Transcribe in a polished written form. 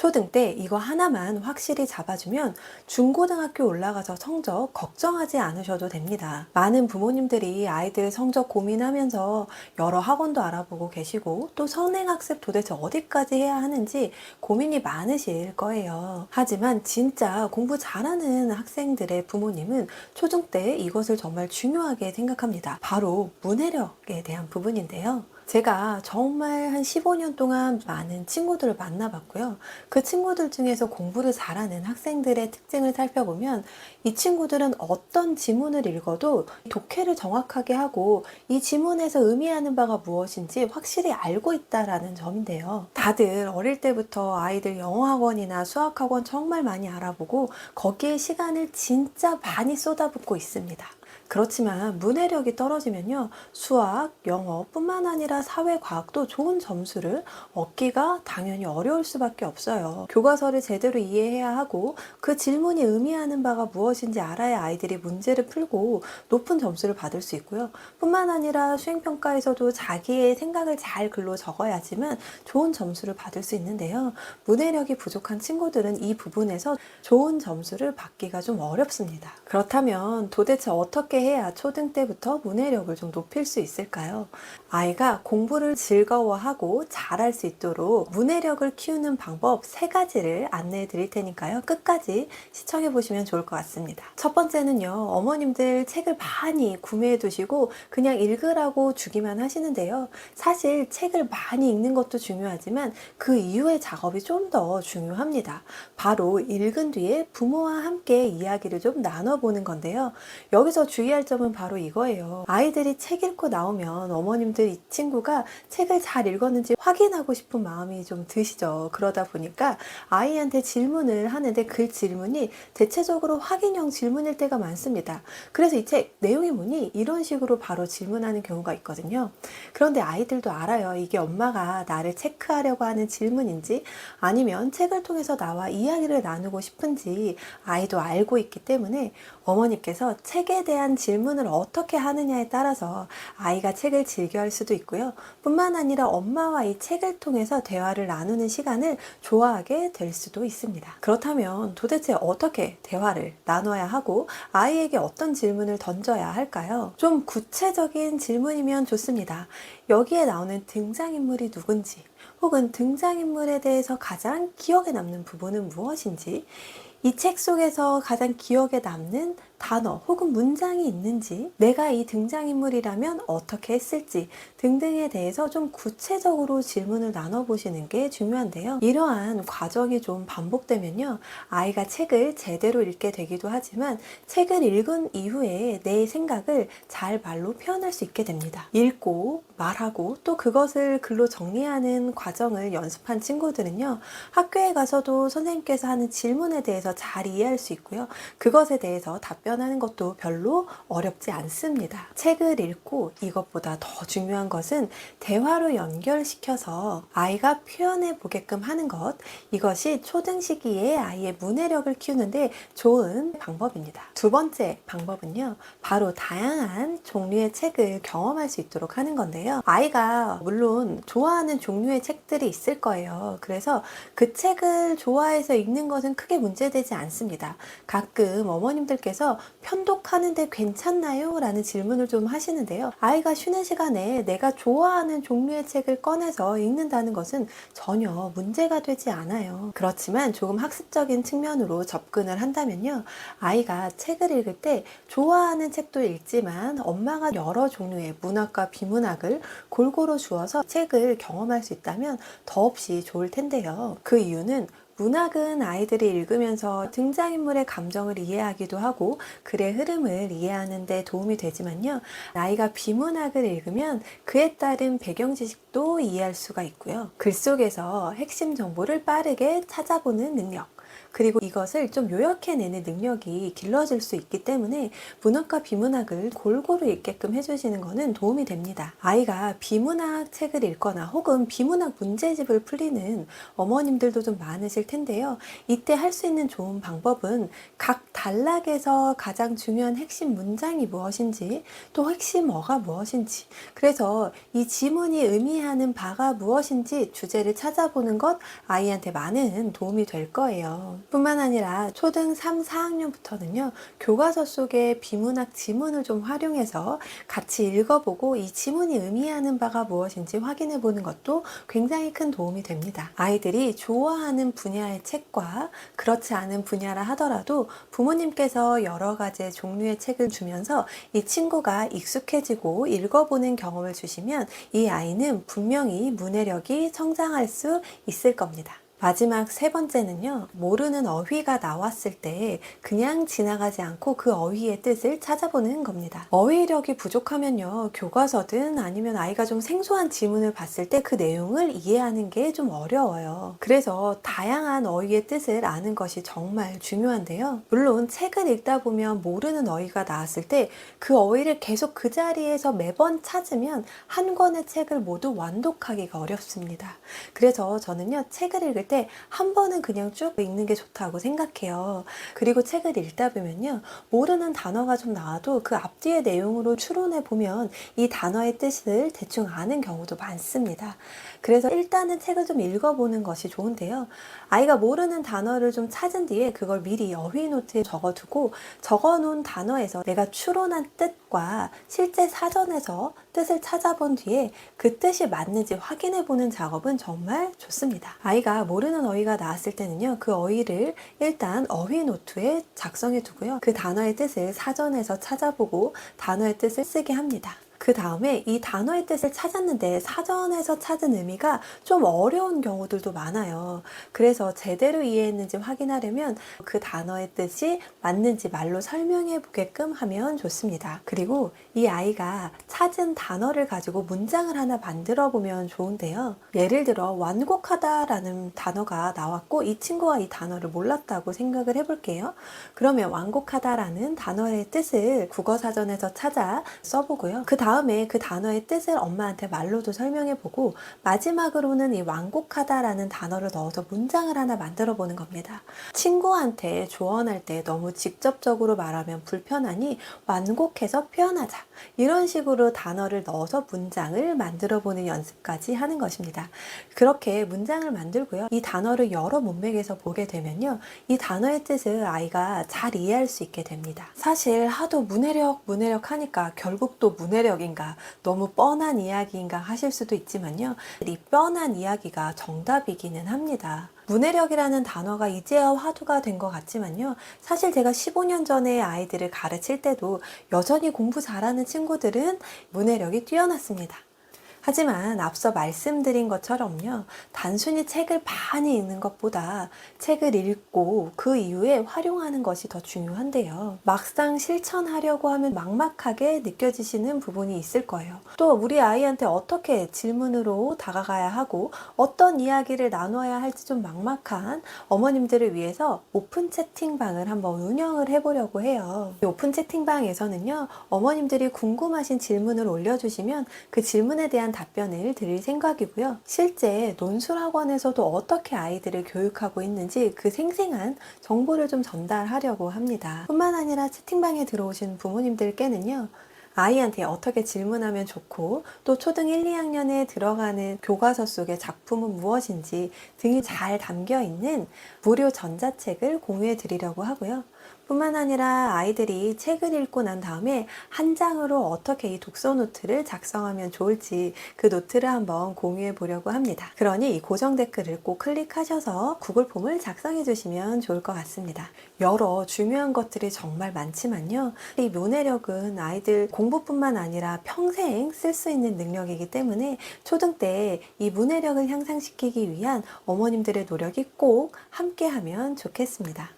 초등 때 이거 하나만 확실히 잡아주면 중고등학교 올라가서 성적 걱정하지 않으셔도 됩니다. 많은 부모님들이 아이들 성적 고민하면서 여러 학원도 알아보고 계시고 또 선행학습 도대체 어디까지 해야 하는지 고민이 많으실 거예요. 하지만 진짜 공부 잘하는 학생들의 부모님은 초중 때 이것을 정말 중요하게 생각합니다. 바로 문해력에 대한 부분인데요. 제가 정말 한 15년 동안 많은 친구들을 만나봤고요. 그 친구들 중에서 공부를 잘하는 학생들의 특징을 살펴보면 이 친구들은 어떤 지문을 읽어도 독해를 정확하게 하고 이 지문에서 의미하는 바가 무엇인지 확실히 알고 있다라는 점인데요. 다들 어릴 때부터 아이들 영어학원이나 수학학원 정말 많이 알아보고 거기에 시간을 진짜 많이 쏟아붓고 있습니다. 그렇지만 문해력이 떨어지면요, 수학, 영어뿐만 아니라 사회과학도 좋은 점수를 얻기가 당연히 어려울 수밖에 없어요. 교과서를 제대로 이해해야 하고 그 질문이 의미하는 바가 무엇인지 알아야 아이들이 문제를 풀고 높은 점수를 받을 수 있고요. 뿐만 아니라 수행평가에서도 자기의 생각을 잘 글로 적어야지만 좋은 점수를 받을 수 있는데요. 문해력이 부족한 친구들은 이 부분에서 좋은 점수를 받기가 좀 어렵습니다. 그렇다면 도대체 어떻게 해야 초등 때부터 문해력을 좀 높일 수 있을까요? 아이가 공부를 즐거워하고 잘할 수 있도록 문해력을 키우는 방법 3가지를 안내해 드릴 테니까요. 끝까지 시청해 보시면 좋을 것 같습니다. 첫 번째는요, 어머님들 책을 많이 구매해 두시고 그냥 읽으라고 주기만 하시는데요. 사실 책을 많이 읽는 것도 중요하지만 그 이후의 작업이 좀 더 중요합니다. 바로 읽은 뒤에 부모와 함께 이야기를 좀 나눠보는 건데요. 여기서 주의할 점은 바로 이거예요. 아이들이 책 읽고 나오면 어머님들 이 친구가 책을 잘 읽었는지 확인하고 싶은 마음이 좀 드시죠. 그러다 보니까 아이한테 질문을 하는데 그 질문이 대체적으로 확인형 질문일 때가 많습니다. 그래서 이 책 내용이 뭐니? 이런 식으로 바로 질문하는 경우가 있거든요. 그런데 아이들도 알아요. 이게 엄마가 나를 체크하려고 하는 질문인지 아니면 책을 통해서 나와 이야기를 나누고 싶은지 아이도 알고 있기 때문에 어머니께서 책에 대한 질문을 어떻게 하느냐에 따라서 아이가 책을 즐겨할 수도 있고요. 뿐만 아니라 엄마와 이 책을 통해서 대화를 나누는 시간을 좋아하게 될 수도 있습니다. 그렇다면 도대체 어떻게 대화를 나눠야 하고 아이에게 어떤 질문을 던져야 할까요? 좀 구체적인 질문이면 좋습니다. 여기에 나오는 등장인물이 누군지, 혹은 등장인물에 대해서 가장 기억에 남는 부분은 무엇인지, 이 책 속에서 가장 기억에 남는 단어 혹은 문장이 있는지, 내가 이 등장인물이라면 어떻게 했을지 등등에 대해서 좀 구체적으로 질문을 나눠보시는 게 중요한데요. 이러한 과정이 좀 반복되면요, 아이가 책을 제대로 읽게 되기도 하지만 책을 읽은 이후에 내 생각을 잘 말로 표현할 수 있게 됩니다. 읽고 말하고 또 그것을 글로 정리하는 과정을 연습한 친구들은요, 학교에 가서도 선생님께서 하는 질문에 대해서 잘 이해할 수 있고요. 그것에 대해서 답변하는 것도 별로 어렵지 않습니다. 책을 읽고 이것보다 더 중요한 것은 대화로 연결시켜서 아이가 표현해 보게끔 하는 것, 이것이 초등 시기에 아이의 문해력을 키우는데 좋은 방법입니다. 두 번째 방법은요, 바로 다양한 종류의 책을 경험할 수 있도록 하는 건데요. 아이가 물론 좋아하는 종류의 책들이 있을 거예요. 그래서 그 책을 좋아해서 읽는 것은 크게 문제되지 않습니다. 가끔 어머님들께서 편독하는데 괜찮나요? 라는 질문을 좀 하시는데요. 아이가 쉬는 시간에 내가 좋아하는 종류의 책을 꺼내서 읽는다는 것은 전혀 문제가 되지 않아요. 그렇지만 조금 학습적인 측면으로 접근을 한다면요, 아이가 책을 읽을 때 좋아하는 책도 읽지만 엄마가 여러 종류의 문학과 비문학을 골고루 주어서 책을 경험할 수 있다면 더없이 좋을 텐데요. 그 이유는 문학은 아이들이 읽으면서 등장인물의 감정을 이해하기도 하고 글의 흐름을 이해하는 데 도움이 되지만요, 아이가 비문학을 읽으면 그에 따른 배경 지식도 이해할 수가 있고요. 글 속에서 핵심 정보를 빠르게 찾아보는 능력, 그리고 이것을 좀 요약해내는 능력이 길러질 수 있기 때문에 문학과 비문학을 골고루 읽게끔 해주시는 것은 도움이 됩니다. 아이가 비문학 책을 읽거나 혹은 비문학 문제집을 풀리는 어머님들도 좀 많으실 텐데요. 이때 할 수 있는 좋은 방법은 각 단락에서 가장 중요한 핵심 문장이 무엇인지, 또 핵심 어가 무엇인지, 그래서 이 지문이 의미하는 바가 무엇인지 주제를 찾아보는 것 아이한테 많은 도움이 될 거예요. 뿐만 아니라 초등 3, 4학년부터는요, 교과서 속의 비문학 지문을 좀 활용해서 같이 읽어보고 이 지문이 의미하는 바가 무엇인지 확인해 보는 것도 굉장히 큰 도움이 됩니다. 아이들이 좋아하는 분야의 책과 그렇지 않은 분야라 하더라도 부모님께서 여러 가지 종류의 책을 주면서 이 친구가 익숙해지고 읽어보는 경험을 주시면 이 아이는 분명히 문해력이 성장할 수 있을 겁니다. 마지막 세 번째는요, 모르는 어휘가 나왔을 때 그냥 지나가지 않고 그 어휘의 뜻을 찾아보는 겁니다. 어휘력이 부족하면요, 교과서든 아니면 아이가 좀 생소한 지문을 봤을 때 그 내용을 이해하는 게 좀 어려워요. 그래서 다양한 어휘의 뜻을 아는 것이 정말 중요한데요. 물론 책을 읽다 보면 모르는 어휘가 나왔을 때 그 어휘를 계속 그 자리에서 매번 찾으면 한 권의 책을 모두 완독하기가 어렵습니다. 그래서 저는요, 책을 읽을 때 한 번은 그냥 쭉 읽는 게 좋다고 생각해요. 그리고 책을 읽다 보면요, 모르는 단어가 좀 나와도 그 앞뒤의 내용으로 추론해 보면 이 단어의 뜻을 대충 아는 경우도 많습니다. 그래서 일단은 책을 좀 읽어보는 것이 좋은데요. 아이가 모르는 단어를 좀 찾은 뒤에 그걸 미리 어휘 노트에 적어두고 적어놓은 단어에서 내가 추론한 뜻과 실제 사전에서 뜻을 찾아본 뒤에 그 뜻이 맞는지 확인해보는 작업은 정말 좋습니다. 아이가 모르는 어휘가 나왔을 때는요, 그 어휘를 일단 어휘 노트에 작성해 두고요, 그 단어의 뜻을 사전에서 찾아보고 단어의 뜻을 쓰게 합니다. 그 다음에 이 단어의 뜻을 찾았는데 사전에서 찾은 의미가 좀 어려운 경우들도 많아요. 그래서 제대로 이해했는지 확인하려면 그 단어의 뜻이 맞는지 말로 설명해 보게끔 하면 좋습니다. 그리고 이 아이가 찾은 단어를 가지고 문장을 하나 만들어 보면 좋은데요. 예를 들어 완곡하다라는 단어가 나왔고 이 친구가 이 단어를 몰랐다고 생각을 해볼게요. 그러면 완곡하다라는 단어의 뜻을 국어사전에서 찾아 써보고요. 그 다음에 그 단어의 뜻을 엄마한테 말로도 설명해보고 마지막으로는 이 완곡하다라는 단어를 넣어서 문장을 하나 만들어 보는 겁니다. 친구한테 조언할 때 너무 직접적으로 말하면 불편하니 완곡해서 표현하자, 이런 식으로 단어를 넣어서 문장을 만들어 보는 연습까지 하는 것입니다. 그렇게 문장을 만들고요, 이 단어를 여러 문맥에서 보게 되면요, 이 단어의 뜻을 아이가 잘 이해할 수 있게 됩니다. 사실 하도 문해력 하니까 결국 또 문해력인가, 너무 뻔한 이야기인가 하실 수도 있지만요, 이 뻔한 이야기가 정답이기는 합니다. 문해력이라는 단어가 이제야 화두가 된 것 같지만요, 사실 제가 15년 전에 아이들을 가르칠 때도 여전히 공부 잘하는 친구들은 문해력이 뛰어났습니다. 하지만 앞서 말씀드린 것처럼요, 단순히 책을 많이 읽는 것보다 책을 읽고 그 이후에 활용하는 것이 더 중요한데요. 막상 실천하려고 하면 막막하게 느껴지시는 부분이 있을 거예요. 또 우리 아이한테 어떻게 질문으로 다가가야 하고 어떤 이야기를 나눠야 할지 좀 막막한 어머님들을 위해서 오픈 채팅방을 한번 운영을 해보려고 해요. 이 오픈 채팅방에서는요, 어머님들이 궁금하신 질문을 올려주시면 그 질문에 대한 답변을 드릴 생각이고요. 실제 논술학원에서도 어떻게 아이들을 교육하고 있는지 그 생생한 정보를 좀 전달하려고 합니다. 뿐만 아니라 채팅방에 들어오신 부모님들께는요, 아이한테 어떻게 질문하면 좋고 또 초등 1, 2학년에 들어가는 교과서 속의 작품은 무엇인지 등이 잘 담겨 있는 무료 전자책을 공유해 드리려고 하고요. 뿐만 아니라 아이들이 책을 읽고 난 다음에 한 장으로 어떻게 이 독서 노트를 작성하면 좋을지 그 노트를 한번 공유해 보려고 합니다. 그러니 이 고정 댓글을 꼭 클릭하셔서 구글 폼을 작성해 주시면 좋을 것 같습니다. 여러 중요한 것들이 정말 많지만요, 이 문해력은 아이들 공부뿐만 아니라 평생 쓸 수 있는 능력이기 때문에 초등 때 이 문해력을 향상시키기 위한 어머님들의 노력이 꼭 함께하면 좋겠습니다.